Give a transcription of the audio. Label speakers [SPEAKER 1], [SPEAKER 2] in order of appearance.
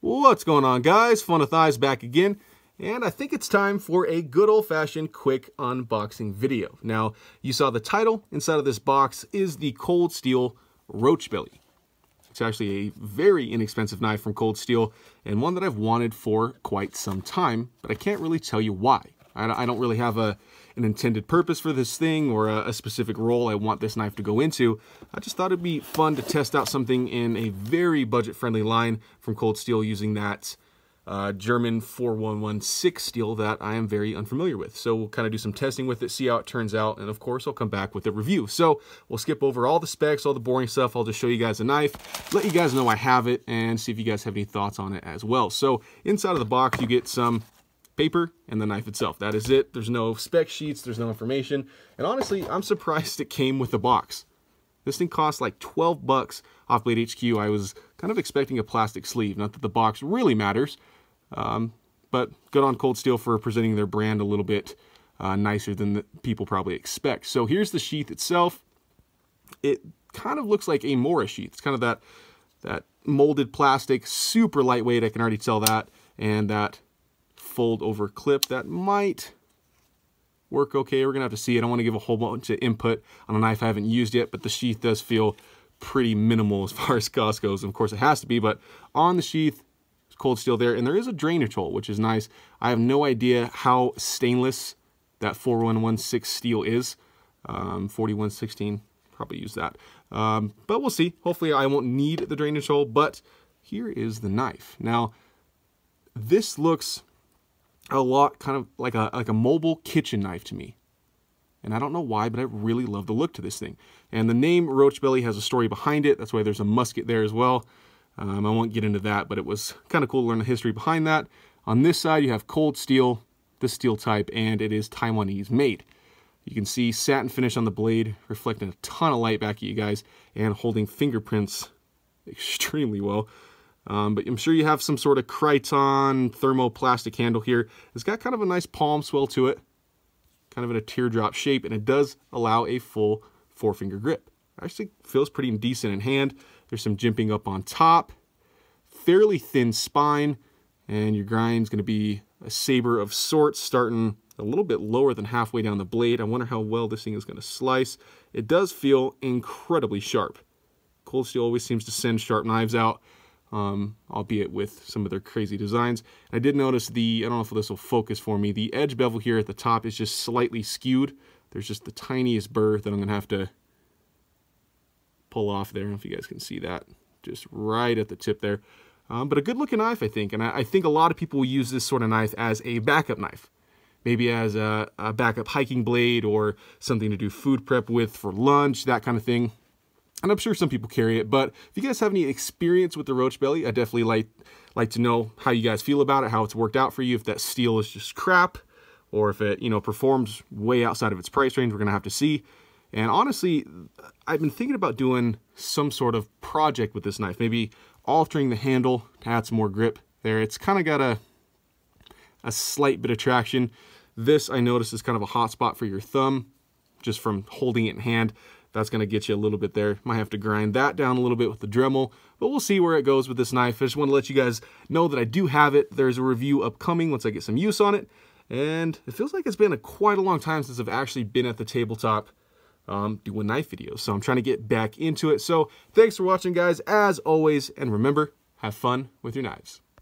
[SPEAKER 1] What's going on, guys? Fun with Eyes back again, and I think it's time for a good old-fashioned quick unboxing video. Now, you saw the title inside of this box is the Cold Steel Roach Belly. It's actually a very inexpensive knife from Cold Steel, and one that I've wanted for quite some time, but I can't really tell you why. I don't really have an intended purpose for this thing or a specific role I want this knife to go into. I just thought it'd be fun to test out something in a very budget-friendly line from Cold Steel using that German 4116 steel that I am very unfamiliar with. So we'll kind of do some testing with it, see how it turns out, and of course I'll come back with a review. So we'll skip over all the specs, all the boring stuff. I'll just show you guys the knife, let you guys know I have it, and see if you guys have any thoughts on it as well. So inside of the box you get some paper and the knife itself. That is it. There's no spec sheets, there's no information, and honestly I'm surprised it came with a box. This thing cost like 12 bucks off Blade HQ. I was kind of expecting a plastic sleeve, not that the box really matters, but good on Cold Steel for presenting their brand a little bit nicer than the people probably expect. So here's the sheath itself. It kind of looks like a Mora sheath. It's kind of that molded plastic, super lightweight, I can already tell that, and that fold over clip that might work okay. We're gonna have to see. I don't want to give a whole bunch of input on a knife I haven't used yet, but the sheath does feel pretty minimal as far as cost goes. And of course it has to be, but on the sheath, it's Cold Steel there, and there is a drainage hole, which is nice. I have no idea how stainless that 4116 steel is. 4116, probably use that. But we'll see. Hopefully I won't need the drainage hole, but here is the knife. Now, this looks a lot kind of like a mobile kitchen knife to me, and I don't know why, but I really love the look to this thing. And the name Roach Belly has a story behind it. That's why there's a musket there as well. I won't get into that, but it was kind of cool to learn the history behind that. On this side you have Cold Steel, the steel type, and it is Taiwanese made. You can see satin finish on the blade, reflecting a ton of light back at you guys, and holding fingerprints extremely well. But I'm sure you have some sort of Criton thermoplastic handle here. It's got kind of a nice palm swell to it, kind of in a teardrop shape, and it does allow a full 4-finger grip. Actually feels pretty decent in hand. There's some jimping up on top, fairly thin spine, and your grind's going to be a saber of sorts, starting a little bit lower than halfway down the blade. I wonder how well this thing is going to slice. It does feel incredibly sharp. Cold Steel always seems to send sharp knives out, albeit with some of their crazy designs. I did notice I don't know if this will focus for me, the edge bevel here at the top is just slightly skewed. There's just the tiniest burr that I'm going to have to pull off there. I don't know if you guys can see that, just right at the tip there. But a good looking knife, I think, and I think a lot of people will use this sort of knife as a backup knife. Maybe as a backup hiking blade or something to do food prep with for lunch, that kind of thing. And I'm sure some people carry it, but if you guys have any experience with the Roach Belly, I'd definitely like to know how you guys feel about it, how it's worked out for you, if that steel is just crap, or if it, performs way outside of its price range. We're gonna have to see. And honestly, I've been thinking about doing some sort of project with this knife, maybe altering the handle to add some more grip there. It's kind of got a slight bit of traction. This, I noticed, is kind of a hot spot for your thumb, just from holding it in hand. That's going to get you a little bit there. Might have to grind that down a little bit with the Dremel, but we'll see where it goes with this knife. I just want to let you guys know that I do have it. There's a review upcoming once I get some use on it, and it feels like it's been quite a long time since I've actually been at the tabletop doing knife videos, so I'm trying to get back into it. So thanks for watching, guys, as always, and remember, have fun with your knives.